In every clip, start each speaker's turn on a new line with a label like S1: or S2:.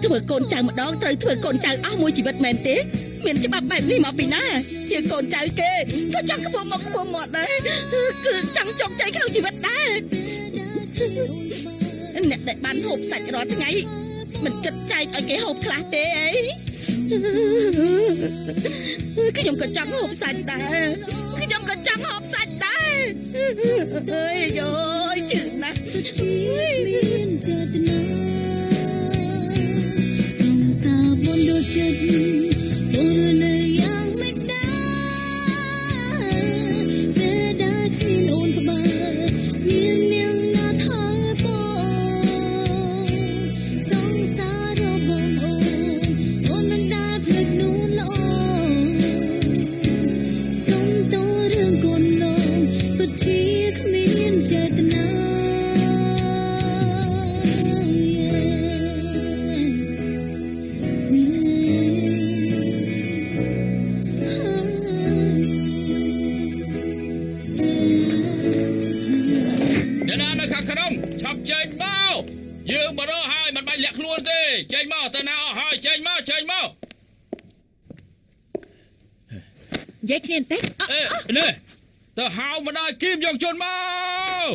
S1: ធ្វើកូនចៅម្ដងត្រូវធ្វើកូនចៅអស់មួយជីវិតមែនទេមានច្បាប់បែបនេះមកពីណាជាកូនចៅគេក៏ចង់ខ្ពស់មកដែរគឺចង់ជោគជ័យក្នុងជីវិតដែរអ្នកដែលបានហូបសាច់រាល់ថ្ងៃមិនគិតចែកឲ្យគេហូបខ្លះទេអីខ្ញុំក៏ចង់ហូបសាច់ដែរខ្ញុំក៏ចង់ហូបសាច់ដែរអើយយោជឿណាស់មានចេតនាសង្សារបុណ្យដូចចិត្តបុរនៅយ៉ាងមិនដែរពេលដែលគ្មានអូនក្បែរមាននាងណាថែបងសង្សាររបស់អូនមិនដែលភ្លេចនួនល្អសុំតរឿងកូនលងពិតជាគ្មានចេតនាយើងបរោះហើយមិនបាច់លាក់ខ្លួនទេចេញមកទៅណាអស់ហើយចេញមកនិយាយគ្នាបន្តិចនេះទៅហៅម្ដាយគីមយកជនមក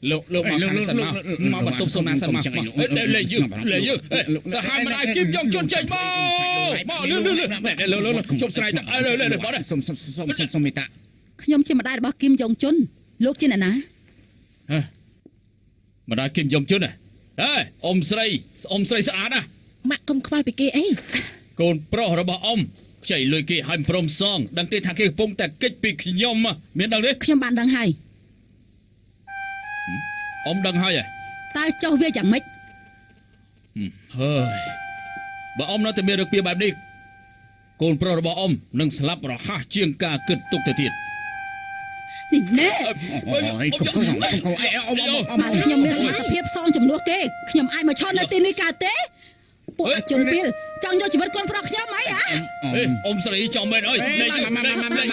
S1: លោកមកខាងសិនមកបន្ទប់សុំណាសិនមកលេយើងទៅហៅម្ដាយគីមយកជនចេញមកលឿនជប់ស្រ័យទៅបងសុំមេតាខ្ញុំជាម្ដាយរបស់គីមយកជនលោកជាអ្នកណាម្ដាយគីមយំជន់ហេអ៊ំស្រីស្អាតណាម៉ាក់កុំខ្វល់ពីគេអីកូនប្រុសរបស់អ៊ំខ្ចីលុយគេឲ្យព្រមសងដឹងទេថាគេកំពុងតែកិច្ចពីខ្ញុំមានដឹងទេខ្ញុំបានដឹងហើយអ៊ំដឹងហើយតើចុះវាយ៉ាងម៉េចហើយបើអ៊ំនៅតែមានរឿងពីបែបនេះកូនប្រុសរបស់អ៊ំនឹងស្លាប់រហ័សជាងការគិតទុកទៅទៀតនេះណែខ្ញុំមានសមត្ថភាពសងចំនួនគេខ្ញុំអាចមកឈរនៅទីនេះកើតទេពួកអាជនពីលចង់យកជីវិតកូនប្រុសខ្ញុំអីហ៎អ៊ំស្រីចង់មែនអើយលេងចាំណាអ៊ំស្រី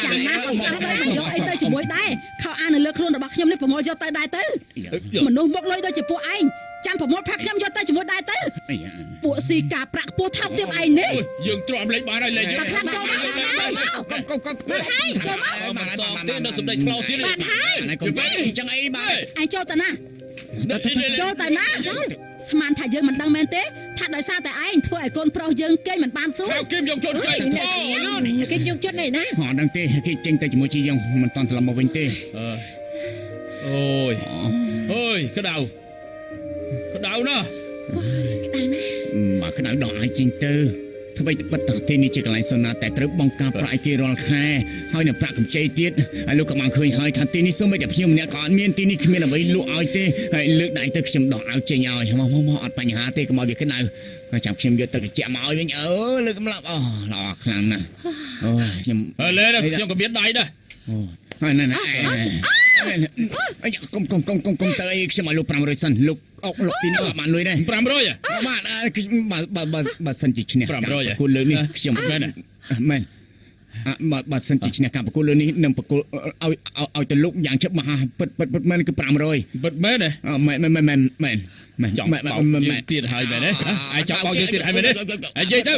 S1: យកអីទៅជាមួយដែរខោអាននៅលើខ្លួនរបស់ខ្ញុំនេះប្រមូលយកទៅដែរទៅមនុស្សមកលុយដូចជាពួកឯងចាំប្រមូលផាក់ខ្ញុំយកទៅជាមួយដែរទៅពួកស៊ីការប្រាក់ខ្ពស់ថោកទាបឯងនេះយើងទ្រាំលេងបានហើយលេងយើងខ្លាំងចូលមកបានហើយចូលមកសងទេនៅសម្ដេចឆ្លោទៀតបានហើយអញ្ចឹងអីបានឯងចូលទៅណាចូលទៅណាស្មានថាយើងមិនដឹងមែនទេថាដោយសារតែឯងធ្វើឲ្យកូនប្រុសយើងគេមិនបានសួរគីមយកជន់ចេញគេយកជន់នេះណាអត់ដឹងទេគេចេញទៅជាមួយជីយើងមិនតន់ត្រឡប់មកវិញទេអូយអើយក្តៅណាមកក្តៅដល់ឲ្យចេញទៅធ្វើបិទតាទីនេះជាកន្លែងសូណាតែត្រូវបង្ការប្រាក់គេរាល់ខែហើយនៅប្រាក់កម្ចីទៀតហើយលោកក៏បានឃើញហើយថាទីនេះសូម្បីតែខ្ញុំម្នាក់ក៏អត់មានទីនេះគ្មានអ្វីលក់ឲ្យទេហើយលើកដៃទៅខ្ញុំដោះឲ្យចេញឲ្យមកអត់បញ្ហាទេកុំឲ្យវាក្តៅចាំខ្ញុំយកទឹកត្រជាក់មកឲ្យវិញលើកកម្លាំងល្អខ្លាំងណាស់អូខ្ញុំលេខ្ញុំក៏មានដៃដែរអូណែកុំទៅអីខ្ញុំឲ្យលោក500សិនលោកអុកលោកទីនេះបានលុយដែរ500បាទបើសិនជាឈ្នះការប្រគល់លើនេះខ្ញុំមែនបើសិនជាឈ្នះការប្រគល់លើនេះនឹងប្រគល់ឲ្យទៅលោកយ៉ាងជិបមហាពិតមែនគឺ500ពិតមែនទេមែនចង់បោកយើងទៀតហើយមែនទេឯងចង់បោកយើងទៀតហើយមែនទេហើយនិយាយទៅ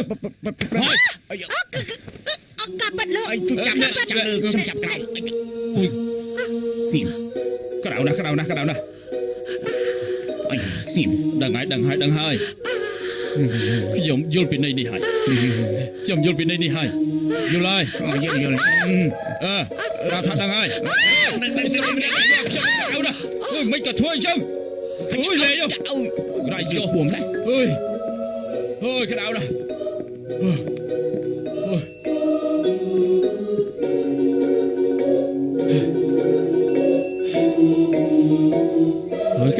S1: អត់កាត់បាត់លោកចាំលើខ្ញុំចាប់ក្រៅសៀមក្តៅណាស់អីសៀមដឹងហើយខ្ញុំយល់ពីន័យនេះហើយយល់ហើយគាត់ថាដឹងហើយខ្ញុំមិនក៏ធ្វើអញ្ចឹងលេងក្រៃយកពុំណាអើយក្តៅណាស់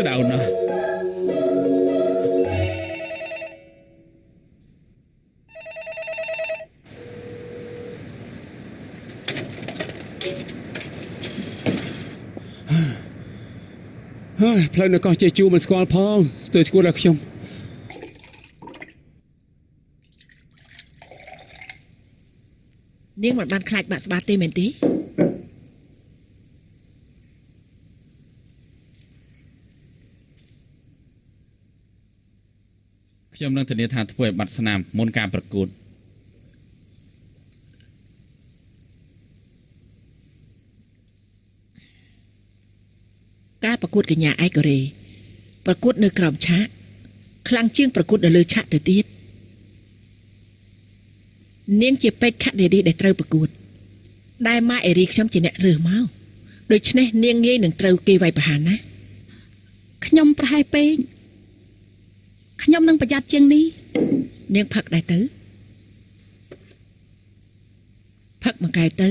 S1: ក្តៅណាស់ផ្លូវនៅកោះជេជូមិនស្គាល់ផងស្ទើរឈួតដល់ខ្ញុំនាងមិនបានខ្លាចបាក់ស្បាទេមែនទេ
S2: ខ្ញុំនឹងធានាថាធ្វើឲ្យបាត់ស្នាមមុនការប្រកួត
S3: ការប្រកួតកញ្ញាឯកូរ៉េប្រកួតនៅក្រោមឆាកខ្លាំងជាងប្រកួតនៅលើឆាកទៅទៀតនាងជាពេជ្រខនារីដែលត្រូវប្រកួតដែលម៉ាអេរីខ្ញុំជាអ្នករើសមកដូច្នេះនាងងាយនឹងត្រូវគេវាយប្រហារណា
S1: ខ្ញុំប្រហែលពេកខ្ញុំនឹងប្រយ័ត្នជាងនេះ
S3: នាងផឹកដែរទៅផឹកមួយកែវទៅ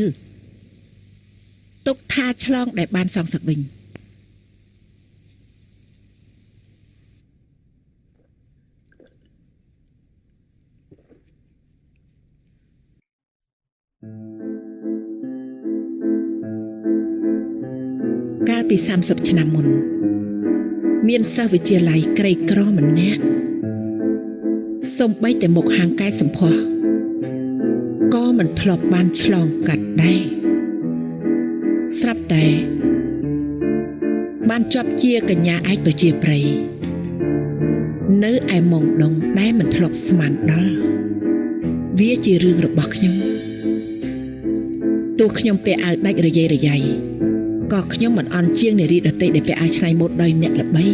S3: ទុកថាឆ្លងដែលបានសងសឹកវិញកាលពី30ឆ្នាំមុនមានសិស្សវិទ្យាល័យក្រីក្រម្នាក់សូម្បីតែមុខហាងកែសម្ផស្សក៏មិនធ្លាប់បានឆ្លងកាត់ដែរស្រាប់តែបានជាប់ជាកញ្ញាឯកប្រជាប្រិយនៅឯម៉ុងដងដែលមិនធ្លាប់ស្មានដល់វាជារឿងរបស់ខ្ញុំទោះខ្ញុំពាក់អាវដាច់រយៃរយ៉ៃក៏ខ្ញុំមិនអន់ជាងនារីដទៃដែលពាក់អាវឆ្នៃម៉ូដដោយអ្នកល្បី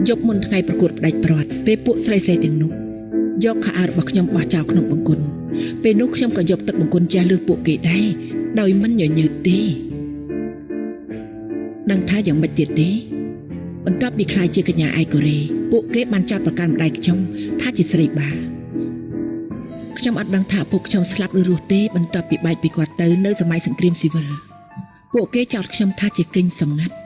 S3: យប់មុនថ្ងៃប្រកួតផ្ដាច់ព្រាត់ពេលពួកស្រីៗទាំងនោះយកខោអាវរបស់ខ្ញុំបោះចោលក្នុងបង្គន់ពេលនោះខ្ញុំក៏យកទឹកបង្គន់ចាស់លើពួកគេដែរដោយមិនញញើតទេដឹងថាយ៉ាងម៉េចទៀតទេបន្ទាប់ពីខ្លាយជាកញ្ញាឯកូរ៉េពួកគេបានចោទប្រកាន់ម្ដាយខ្ញុំថាជាស្រីបាខ្ញុំអត់ដឹងថាពួកខ្ញុំស្លាប់ឬរស់ទេបន្ទាប់ពីបែកពីគាត់ទៅនៅសម័យសង្គ្រាមស៊ីវិលពួកគេចោទខ្ញុំថាជាគិញសម្ងាត់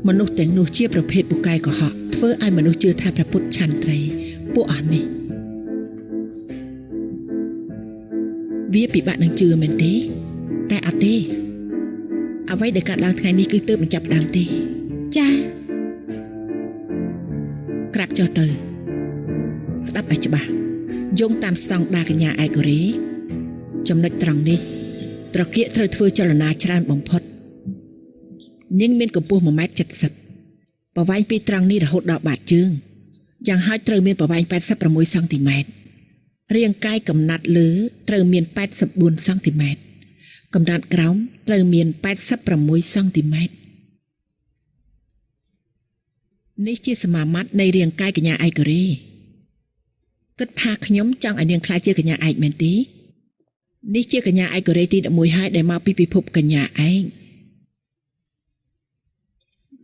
S3: មនុស្សទាំងនោះជាប្រភេទពូកែកុហកធ្វើឲ្យមនុស្សជឿថាព្រះពុទ្ធឆន្ទត្រីពួកអស់នេះវាពិបាកនឹងជឿមែនទេតែអត់ទេអ្វីដែលកើតឡើងថ្ងៃនេះគឺទើបបញ្ចប់ដើមទេ
S1: ចា
S3: ក្រាបចុះទៅស្ដាប់ឲ្យច្បាស់យោងតាមស្តង់ដារកញ្ញាឯកូរ៉េចំណុចត្រង់នេះត្រគាកត្រូវធ្វើចលនាច្រើនបំផុតនាងមានកម្ពស់ 1.70 ម៉ែត្រប្រវែងពីត្រង់នេះរហូតដល់បាតជើងយ៉ាងហោចត្រូវមានប្រវែង86សង់ទីម៉ែត្ររាងកាយកំណាត់លើត្រូវមាន84សង់ទីម៉ែត្រកំណាត់ក្រោមត្រូវមាន86សង់ទីម៉ែត្រនេះជាសមាមាត្រនៃរាងកាយកញ្ញាឯកូរ៉េគិតថាខ្ញុំចង់ឲ្យនាងខ្លាចជាកញ្ញាឯកមែនទេនេះជាកញ្ញាឯកូរ៉េទី11ហើយដែលមកពីពិភពកញ្ញាឯង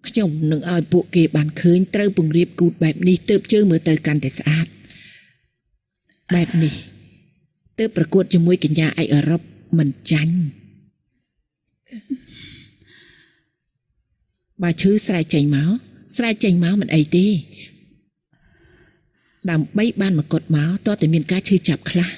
S3: ខ្ញុំនឹងឲ្យពួកគេបានឃើញត្រូវពង្រៀបគូតបែបនេះទើបជើងមើលទៅកាន់តែស្អាតបែបនេះទើបប្រកួតជាមួយកញ្ញាឯកអឺរ៉ុបមិនចាញ់បើឈឺស្រែកចេញមកមិនអីទេដើម្បីបានមកកត់មកតើតែមានការឈឺចាប់ខ្លះ